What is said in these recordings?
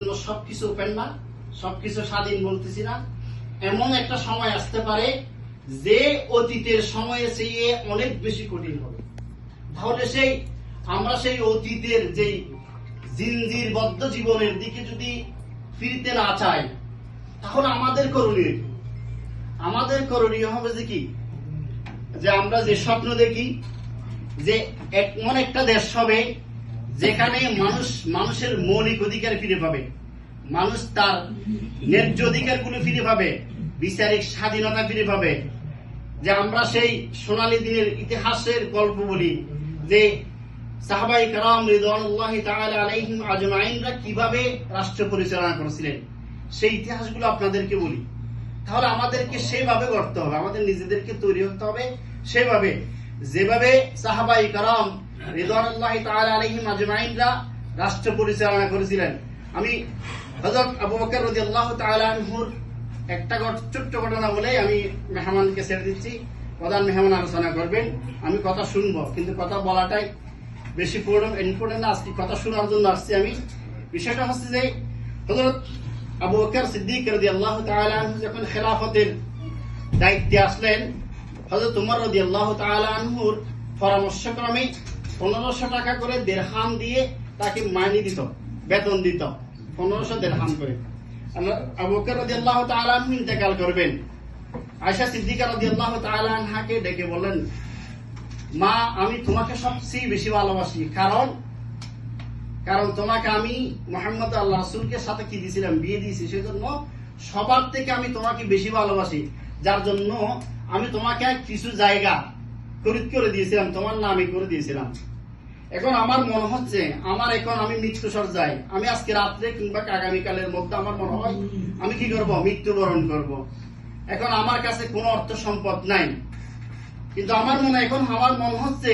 সবকিছু ওপেন না, সবকিছু স্বাধীন বলতেছি না। এমন একটা সময় আসতে পারে যে অতীতের সময়ে চেয়ে অনেক বেশি কঠিন হবে। তাহলে আমরা সেই অতীতের যেই জিনজিরবদ্ধ জীবনের দিকে যদি ফিরতে না চাই, তাহলে আমাদের করণীয় হবে যে কি, যে আমরা যে স্বপ্ন দেখি যে এমন একটা দেশ হবে যেখানে মানুষের মৌলিক অধিকার ফিরে পাবে, মানুষ তার ন্যায্য অধিকার গুলো ফিরে পাবে, বিচারিক স্বাধীনতা ফিরে পাবে। যে আমরা সেই সোনালী দিনের ইতিহাসের গল্প বলি যে সাহাবায়ে কেরাম রিদওয়ানুল্লাহি তাআলা আলাইহিম আজমাইনরা কিভাবে রাষ্ট্র পরিচালনা করেছিলেন, সেই ইতিহাসগুলো আপনাদেরকে বলি। তাহলে আমাদেরকে সেভাবে গড়তে হবে, আমাদের নিজেদেরকে তৈরি হতে হবে সেভাবে, যেভাবে সাহাবায়ে কেরাম রিদওয়ানুল্লাহি তাআলা আলাইহিম আজমাইনরা রাষ্ট্র পরিচালনা করেছিলেন। আমি হযরত আবু বকর রাদিয়াল্লাহু তাআলা আনহুর একটা ছোট্ট ঘটনা বলে আমি মেহমানকে ছেড়ে দিচ্ছি। প্রধান মেহমান আলোচনা করবেন, আমি কথা শুনবো, কিন্তু কথা বলাটাই বেশি ইম্পর্টেন্ট না, আজকে কথা শোনার জন্য আসছি আমি। বিষয়টা হচ্ছে যে হযরত আবু বকর সিদ্দিক রাদিয়াল্লাহু তাআলা আনহু যখন খেলাফতের দায়িত্বে আসলেন, হযরত উমর রাদিয়াল্লাহু তাআলা আনহুর পরামর্শক্রমে 1500 টাকা করে দিরহাম দিয়ে তাকে মাইনে দিত, বেতন দিত 1500 দিরহাম করে। আবু বকর রাদিয়াল্লাহু তাআলা আনহু ইন্তেকাল করবেন। আয়েশা সিদ্দিকা রাদিয়াল্লাহু তাআলা আনহাকে ডেকে বললেন, মা, আমি তোমাকে সবচেয়ে বেশি ভালোবাসি, কারণ তোমাকে আমি মুহাম্মদ আল্লাহ রাসূলকে সাথে কি দিয়েছিলাম, বিয়ে দিয়েছি, সেজন্য সবার থেকে আমি তোমাকে বেশি ভালোবাসি, যার জন্য আমি তোমাকে কিছু জায়গা খরিদ করে দিয়েছিলাম, তোমার নামে করে দিয়েছিলাম। এখন আমার মনে হচ্ছে এখন আমি মৃত্যুসর যাই, আমি আজকে রাত্রে কিংবা আগামীকালের মধ্যে আমার মনে হয় আমি কি করব, মৃত্যুবরণ করব। এখন আমার কাছে কোনো অর্থ সম্পদ নাই, কিন্তু আমার মনে হচ্ছে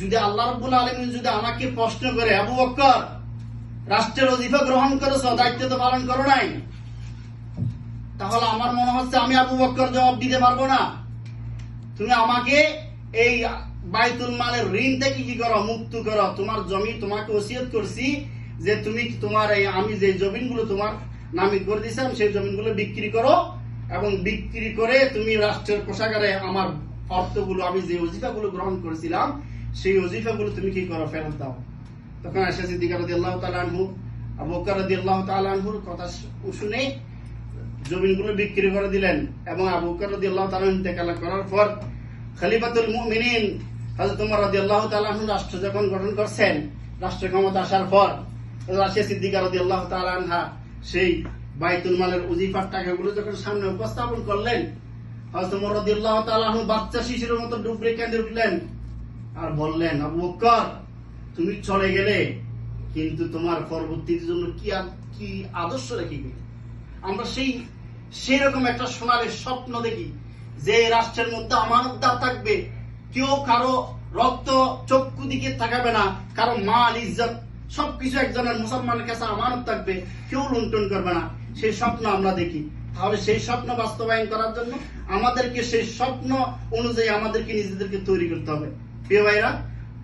যদি আল্লাহ রাব্বুল আলামিন যদি আমাকে প্রশ্ন করে, আবু বকর রাষ্ট্রের ওজিফা গ্রহণ করেছো, দায়িত্ব তো পালন করো নাই, তাহলে আমার মনে হচ্ছে আমি আবু বকর জবাব দিতে পারবো না। তুমি আমাকে এই বাইতুল মালের ঋণ থেকে কি করো, মুক্ত করো। তোমার জমি তোমাকে ওসিয়ত করছি যে তুমি তোমার আমি যে জমিনগুলো তোমার নামে করে দিয়েছিলাম সেই জমিনগুলো বিক্রি করো, এবং বিক্রি করে তুমি রাষ্ট্রের কোষাগারে আমার অর্থগুলো, আমি যে ওজিফাগুলো গ্রহণ করেছিলাম সেই ওজিফাগুলো তুমি কি করো, ফেরত দাও। তখন আয়েশা সিদ্দিকা রাদিয়াল্লাহু তাআলা আনহু আবু বকর রাদিয়াল্লাহু তাআলা আনহুর কথা শুনে জমিনগুলো বিক্রি করে দিলেন, এবং আবু বকর রাদিয়াল্লাহু তাআলা ইন্তেকাল করার পর খলিফাতুল মুমিনিন হযরত ওমর রাদিয়াল্লাহু তাআলা আনহু রাষ্ট্র যখন গঠন করছেন, রাষ্ট্র ক্ষমতা আসার পর আয়েশা সিদ্দিকা রাদিয়াল্লাহু তাআলা আনহা সেই বাইতুল মালের ওজিফার টাকাগুলো যখন সামনে উপস্থাপন করলেন, হযরত ওমর রাদিয়াল্লাহু তাআলা আনহু বাচ্চা শিশুর মতো ডুবরে কেঁদে উঠলেন আর বললেন, আবু বকর তুমি চলে গেলে, কিন্তু তোমার পরবর্তীর জন্য কি আদর্শ রেখে গেলে। আমরা সেই রকম একটা সোনালী স্বপ্ন দেখি যে রাষ্ট্রের মধ্যে আমানতদার থাকবে, কেউ কারো রক্ত চক্ষু দিকে তাকাবে না, কারো মাল ইজ্জত সবকিছু একজনের মুসলমানের কাছে আমানত থাকবে, কেউ লুণ্ঠন করবে না। সেই স্বপ্ন আমরা দেখি। তাহলে সেই স্বপ্ন বাস্তবায়ন করার জন্য আমাদেরকে সেই স্বপ্ন অনুযায়ী আমাদেরকে নিজেদেরকে তৈরি করতে হবে। প্রিয় ভাইরা,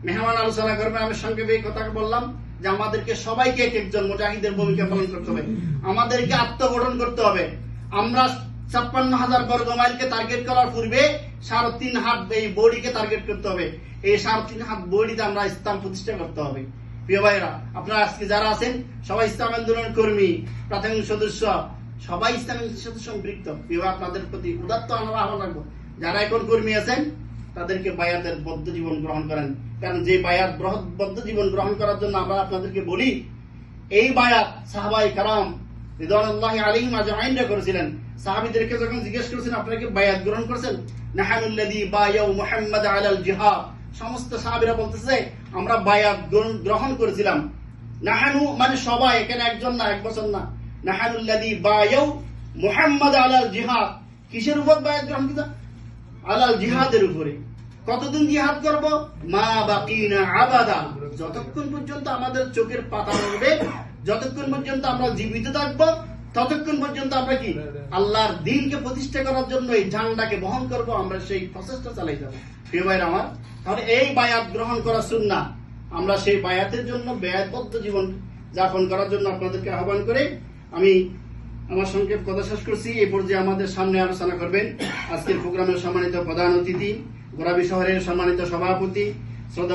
মেহমান আলোচনা করবে, আমি সংক্ষেপে এই কথা বললাম যে আমাদেরকে সবাইকে এক একজন মুজাহিদের ভূমিকা পালন করতে হবে, আমাদেরকে আত্মগঠন করতে হবে। আমরা 56,000 বর্গ মাইলকে টার্গেট করার পূর্বে 3.5 হাত এই বডিকে টার্গেট করতে হবে। এই 3.5 হাত বডিতে আমরা ইসলাম প্রতিষ্ঠা করতে হবে। প্রিয় ভাইরা, আপনারা আজকে যারা আছেন সবাই ইসলাম আন্দোলনের কর্মী, প্রাথমিক সদস্য, সবাই ইসলামের সাথে সম্পৃক্ত। প্রিয়, আপনাদের প্রতি উদাত্ত আহ্বান রাখবো, যারা এখন কর্মী আছেন তাদেরকে বায়াতের বদ্ধ জীবন গ্রহণ করেন। কারণ যে বায়াত বদ্ধ জীবন গ্রহণ করার জন্য আমরা আপনাদেরকে বলি, এই বায়াত সাহাবায়ে কেরাম রিদওয়ানুল্লাহি আলাইহিম আজমাইনরা করেছিলেন। সাহাবীদেরকে যখন জিজ্ঞেস করেছেন আপনারা কি বায়াত গ্রহণ করেছেন, নাহানুল্লাযী বায়াউ মুহাম্মাদ আলাল জিহাদ, সমস্ত সাহাবীরা বলতেছে আমরা বায়াত গ্রহণ করেছিলাম। নাহানু মানে সবাই, এখানে একজন না, এক বছর না। নাহানুল্লাযী বায়াউ মুহাম্মাদ আলাল জিহাদ, কিসের উপর বায়াত গ্রহণ করেছে? আলাল জিহাদের উপরে। কতদিন জিহাদ করব? মা বাকিনা আবাদা, যতক্ষণ পর্যন্ত আমাদের চোখের পাতা নড়বে, যতক্ষণ পর্যন্ত আমরা জীবিত থাকবো, ততক্ষণ পর্যন্ত আমরা কি আল্লাহর দ্বীনকে প্রতিষ্ঠা করার জন্য এই ঝান্ডাকে বহন করব, আমরা সেই প্রচেষ্টা চালাই যাব। প্রিয় ভাইরা আমার, তাহলে এই বায়াত গ্রহণ করা সুন্নাহ, আমরা সেই বায়াতের জন্য বায়াতবদ্ধ জীবন যাপন করার জন্য আপনাদেরকে আহ্বান করে আমি আমার সংক্ষেপ কথা শেষ করছি। এই পর্যায়ে আমাদের সামনে আলোচনা করবেন আজকের প্রোগ্রামের সম্মানিত প্রধান অতিথি, গোরাবি শহরের সম্মানিত সভাপতি শ্রদ্ধা